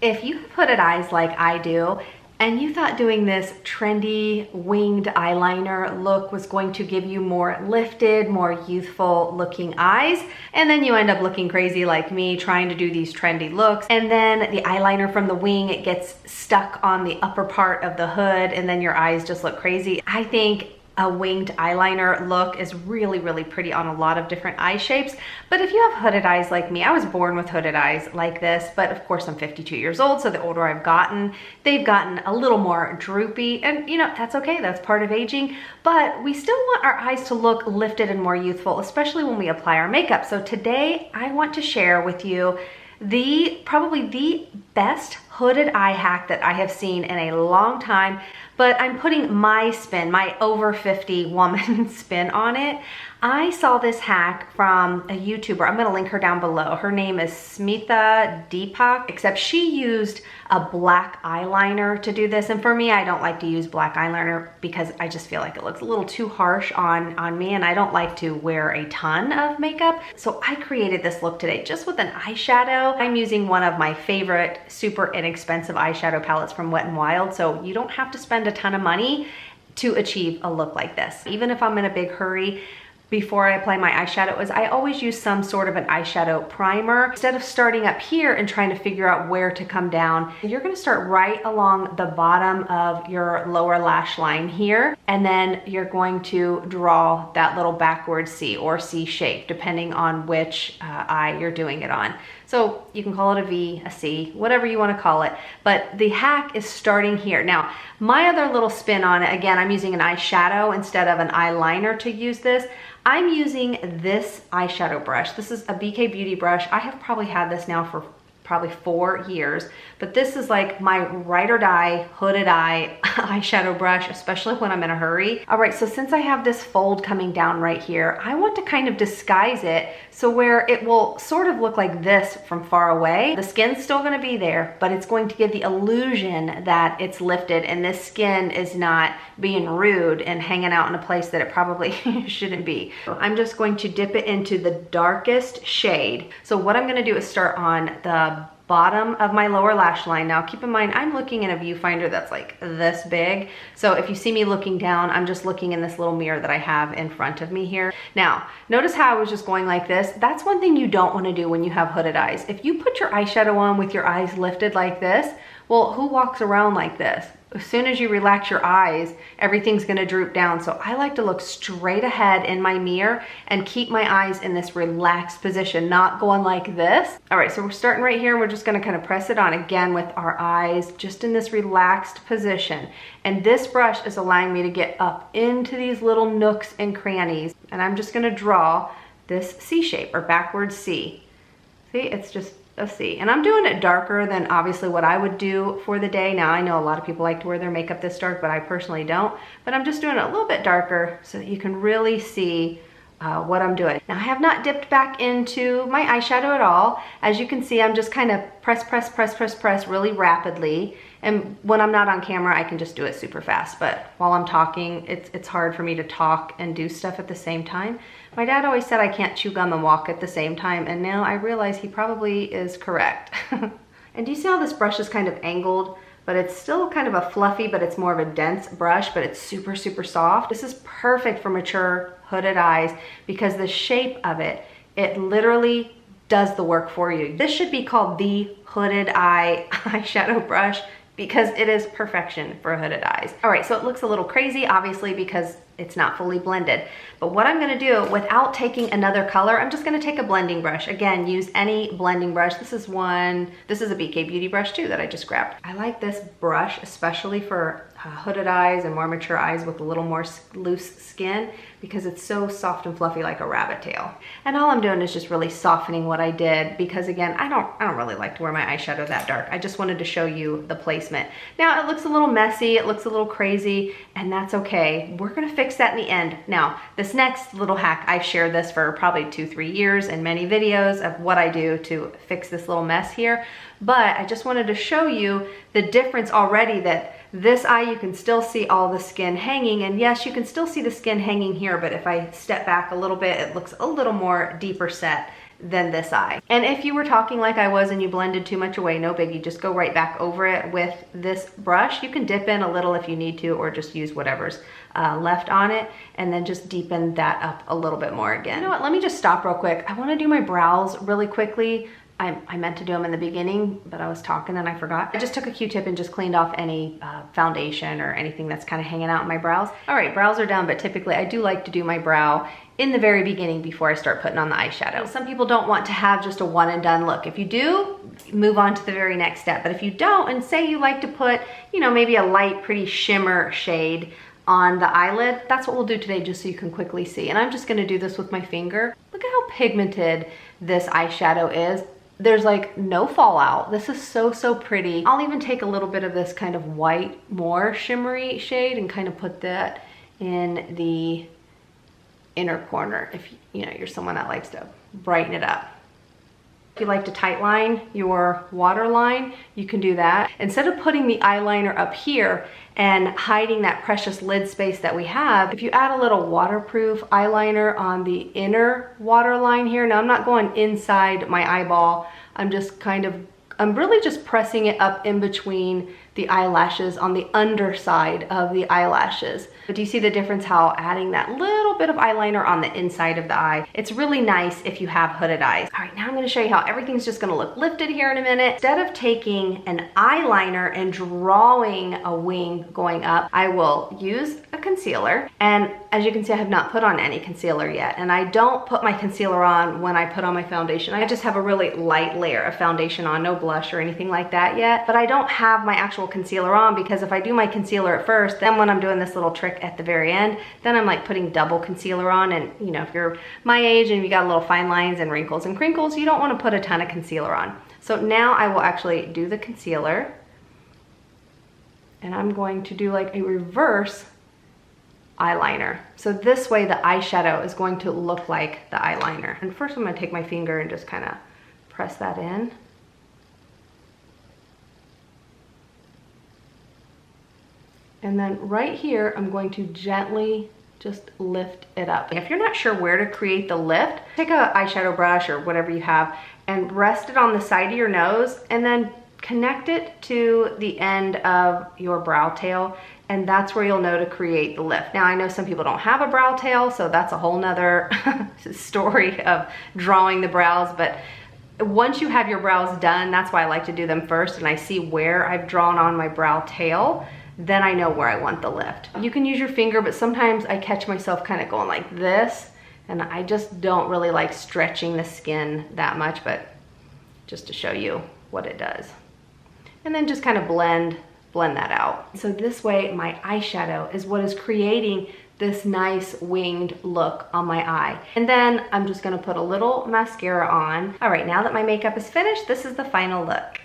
If you have hooded eyes like I do, and you thought doing this trendy winged eyeliner look was going to give you more lifted, more youthful looking eyes, and then you end up looking crazy like me trying to do these trendy looks, and then the eyeliner from the wing, it gets stuck on the upper part of the hood, and then your eyes just look crazy. I think a winged eyeliner look is really, really pretty on a lot of different eye shapes. But if you have hooded eyes like me, I was born with hooded eyes like this, but of course I'm 52 years old, so the older I've gotten, they've gotten a little more droopy, and you know, that's okay, that's part of aging, but we still want our eyes to look lifted and more youthful, especially when we apply our makeup. So today I want to share with you probably the best hooded eye hack that I have seen in a long time, but I'm putting my spin, my over 50 woman spin on it. I saw this hack from a YouTuber. I'm gonna link her down below. Her name is 𝑠mita, except she used a black eyeliner to do this. And for me, I don't like to use black eyeliner because I just feel like it looks a little too harsh on me, and I don't like to wear a ton of makeup. So I created this look today just with an eyeshadow. I'm using one of my favorite super inexpensive eyeshadow palettes from Wet n Wild, so you don't have to spend a ton of money to achieve a look like this. Even if I'm in a big hurry, before I apply my eyeshadow is I always use some sort of an eyeshadow primer. Instead of starting up here and trying to figure out where to come down, you're gonna start right along the bottom of your lower lash line here, and then you're going to draw that little backward C or C shape, depending on which eye you're doing it on. So you can call it a V, a C, whatever you wanna call it, but the hack is starting here. Now, my other little spin on it, again, I'm using an eyeshadow instead of an eyeliner to use this. I'm using this eyeshadow brush. This is a BK Beauty brush. I have probably had this now for probably 4 years, but this is like my ride or die hooded eye eyeshadow brush, especially when I'm in a hurry. All right, so since I have this fold coming down right here, I want to kind of disguise it so where it will sort of look like this from far away. The skin's still gonna be there, but it's going to give the illusion that it's lifted and this skin is not being rude and hanging out in a place that it probably shouldn't be. I'm just going to dip it into the darkest shade. So what I'm gonna do is start on the bottom of my lower lash line. Now keep in mind, I'm looking in a viewfinder that's like this big. So if you see me looking down, I'm just looking in this little mirror that I have in front of me here. Now, notice how I was just going like this. That's one thing you don't want to do when you have hooded eyes. If you put your eyeshadow on with your eyes lifted like this, well, who walks around like this? As soon as you relax your eyes, everything's gonna droop down. So I like to look straight ahead in my mirror and keep my eyes in this relaxed position, not going like this. All right, so we're starting right here. We're just gonna kind of press it on again with our eyes, just in this relaxed position. And this brush is allowing me to get up into these little nooks and crannies. And I'm just gonna draw this C shape or backward C. See, it's just a C. And I'm doing it darker than obviously what I would do for the day. Now I know a lot of people like to wear their makeup this dark, but I personally don't. But I'm just doing it a little bit darker so that you can really see what I'm doing. Now I have not dipped back into my eyeshadow at all. As you can see, I'm just kind of press really rapidly. And when I'm not on camera, I can just do it super fast. But while I'm talking, it's hard for me to talk and do stuff at the same time. My dad always said I can't chew gum and walk at the same time, and now I realize he probably is correct. And do you see how this brush is kind of angled? But it's still kind of a fluffy, but it's more of a dense brush, but it's super, super soft. This is perfect for mature hooded eyes because the shape of it, it literally does the work for you. This should be called the hooded eye eyeshadow brush because it is perfection for hooded eyes. All right, so it looks a little crazy, obviously, because it's not fully blended. But what I'm gonna do, without taking another color, I'm just gonna take a blending brush. Again, use any blending brush. This is a BK Beauty brush too that I just grabbed. I like this brush, especially for hooded eyes and more mature eyes with a little more loose skin because it's so soft and fluffy like a rabbit tail. And all I'm doing is just really softening what I did because again, I don't really like to wear my eyeshadow that dark. I just wanted to show you the placement. Now it looks a little messy, it looks a little crazy, and that's okay. We're gonna fix that in the end. Now, this next little hack, I've shared this for probably 2-3 years in many videos of what I do to fix this little mess here, but I just wanted to show you the difference already that this eye, you can still see all the skin hanging, and yes, you can still see the skin hanging here, but if I step back a little bit, it looks a little more deeper set than this eye. And if you were talking like I was and you blended too much away, no biggie, just go right back over it with this brush. You can dip in a little if you need to, or just use whatever's left on it, and then just deepen that up a little bit more again. You know what, let me just stop real quick. I wanna do my brows really quickly. I meant to do them in the beginning, but I was talking and I forgot. I just took a Q-tip and just cleaned off any foundation or anything that's kind of hanging out in my brows. All right, brows are done, but typically I do like to do my brow in the very beginning before I start putting on the eyeshadow. Some people don't want to have just a one and done look. If you do, move on to the very next step. But if you don't, and say you like to put, you know, maybe a light, pretty shimmer shade on the eyelid, that's what we'll do today, just so you can quickly see. And I'm just gonna do this with my finger. Look at how pigmented this eyeshadow is. There's like no fallout. This is so, so pretty. I'll even take a little bit of this kind of white, more shimmery shade and kind of put that in the inner corner if you know you're someone that likes to brighten it up. If you like to tightline your waterline, you can do that. Instead of putting the eyeliner up here and hiding that precious lid space that we have, if you add a little waterproof eyeliner on the inner waterline here, now I'm not going inside my eyeball, I'm really just pressing it up in between the eyelashes on the underside of the eyelashes. But do you see the difference how adding that little bit of eyeliner on the inside of the eye, it's really nice if you have hooded eyes. All right, now I'm gonna show you how everything's just gonna look lifted here in a minute. Instead of taking an eyeliner and drawing a wing going up, I will use a concealer. And as you can see, I have not put on any concealer yet. And I don't put my concealer on when I put on my foundation. I just have a really light layer of foundation on, no blush or anything like that yet. But I don't have my actual concealer on, because if I do my concealer at first, then when I'm doing this little trick at the very end, then I'm like putting double concealer on. And you know, if you're my age and you got little fine lines and wrinkles and crinkles, you don't want to put a ton of concealer on. So now I will actually do the concealer, and I'm going to do like a reverse eyeliner. So this way the eyeshadow is going to look like the eyeliner. And first I'm going to take my finger and just kind of press that in. And then right here, I'm going to gently just lift it up. If you're not sure where to create the lift, take a eyeshadow brush or whatever you have and rest it on the side of your nose, and then connect it to the end of your brow tail, and that's where you'll know to create the lift. Now I know some people don't have a brow tail, so that's a whole nother story of drawing the brows, but once you have your brows done, that's why I like to do them first, and I see where I've drawn on my brow tail, then I know where I want the lift. You can use your finger, but sometimes I catch myself kind of going like this, and I just don't really like stretching the skin that much, but just to show you what it does. And then just kind of blend that out. So this way my eyeshadow is what is creating this nice winged look on my eye. And then I'm just gonna put a little mascara on. All right, now that my makeup is finished, this is the final look.